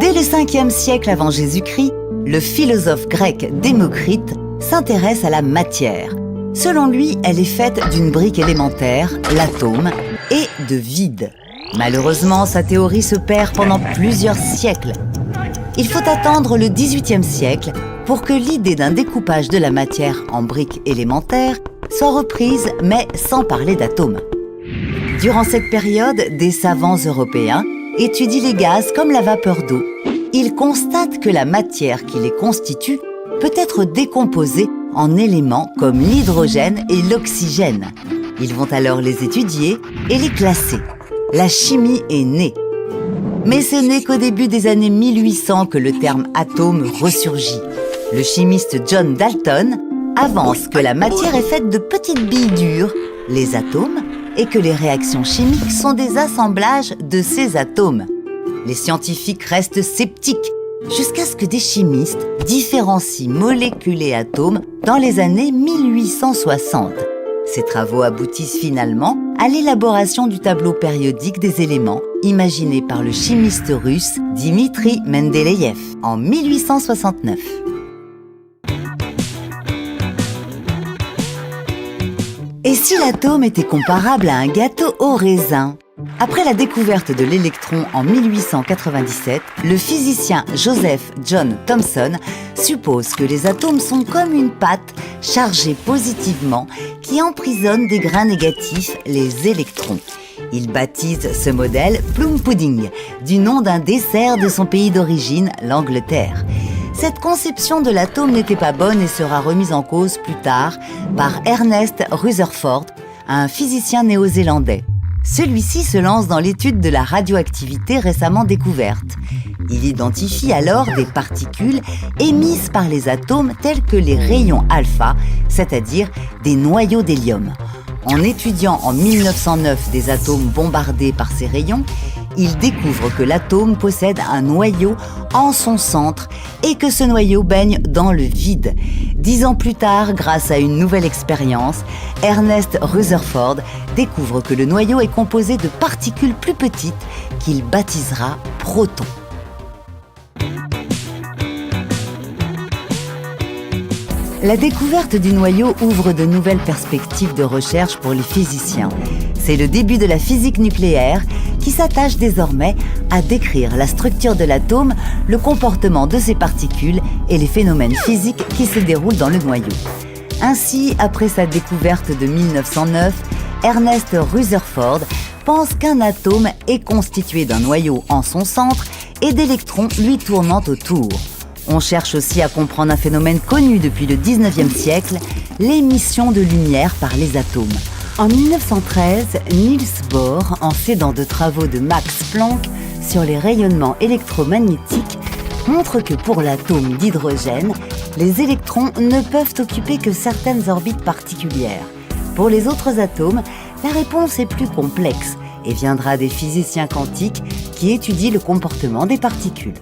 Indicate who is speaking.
Speaker 1: Dès le 5e siècle avant Jésus-Christ, le philosophe grec Démocrite s'intéresse à la matière. Selon lui, elle est faite d'une brique élémentaire, l'atome, et de vide. Malheureusement, sa théorie se perd pendant plusieurs siècles. Il faut attendre le XVIIIe siècle pour que l'idée d'un découpage de la matière en briques élémentaires soit reprise, mais sans parler d'atomes. Durant cette période, des savants européens étudient les gaz comme la vapeur d'eau. Ils constatent que la matière qui les constitue peut être décomposée en éléments comme l'hydrogène et l'oxygène. Ils vont alors les étudier et les classer. La chimie est née. Mais ce n'est qu'au début des années 1800 que le terme atome ressurgit. Le chimiste John Dalton avance que la matière est faite de petites billes dures, les atomes, et que les réactions chimiques sont des assemblages de ces atomes. Les scientifiques restent sceptiques jusqu'à ce que des chimistes différencient molécules et atomes dans les années 1860. Ces travaux aboutissent finalement à l'élaboration du tableau périodique des éléments imaginé par le chimiste russe Dmitri Mendeleïev en 1869. Et si l'atome était comparable à un gâteau au raisin ? Après la découverte de l'électron en 1897, le physicien Joseph John Thomson suppose que les atomes sont comme une pâte chargée positivement qui emprisonne des grains négatifs, les électrons. Il baptise ce modèle Plum Pudding, du nom d'un dessert de son pays d'origine, l'Angleterre. Cette conception de l'atome n'était pas bonne et sera remise en cause plus tard par Ernest Rutherford, un physicien néo-zélandais. Celui-ci se lance dans l'étude de la radioactivité récemment découverte. Il identifie alors des particules émises par les atomes tels que les rayons alpha, c'est-à-dire des noyaux d'hélium. En étudiant en 1909 des atomes bombardés par ces rayons, il découvre que l'atome possède un noyau en son centre et que ce noyau baigne dans le vide. 10 ans plus tard, grâce à une nouvelle expérience, Ernest Rutherford découvre que le noyau est composé de particules plus petites qu'il baptisera protons. La découverte du noyau ouvre de nouvelles perspectives de recherche pour les physiciens. C'est le début de la physique nucléaire qui s'attache désormais à décrire la structure de l'atome, le comportement de ses particules et les phénomènes physiques qui se déroulent dans le noyau. Ainsi, après sa découverte de 1909, Ernest Rutherford pense qu'un atome est constitué d'un noyau en son centre et d'électrons lui tournant autour. On cherche aussi à comprendre un phénomène connu depuis le 19e siècle, l'émission de lumière par les atomes. En 1913, Niels Bohr, en s'aidant de travaux de Max Planck sur les rayonnements électromagnétiques, montre que pour l'atome d'hydrogène, les électrons ne peuvent occuper que certaines orbites particulières. Pour les autres atomes, la réponse est plus complexe et viendra des physiciens quantiques qui étudient le comportement des particules.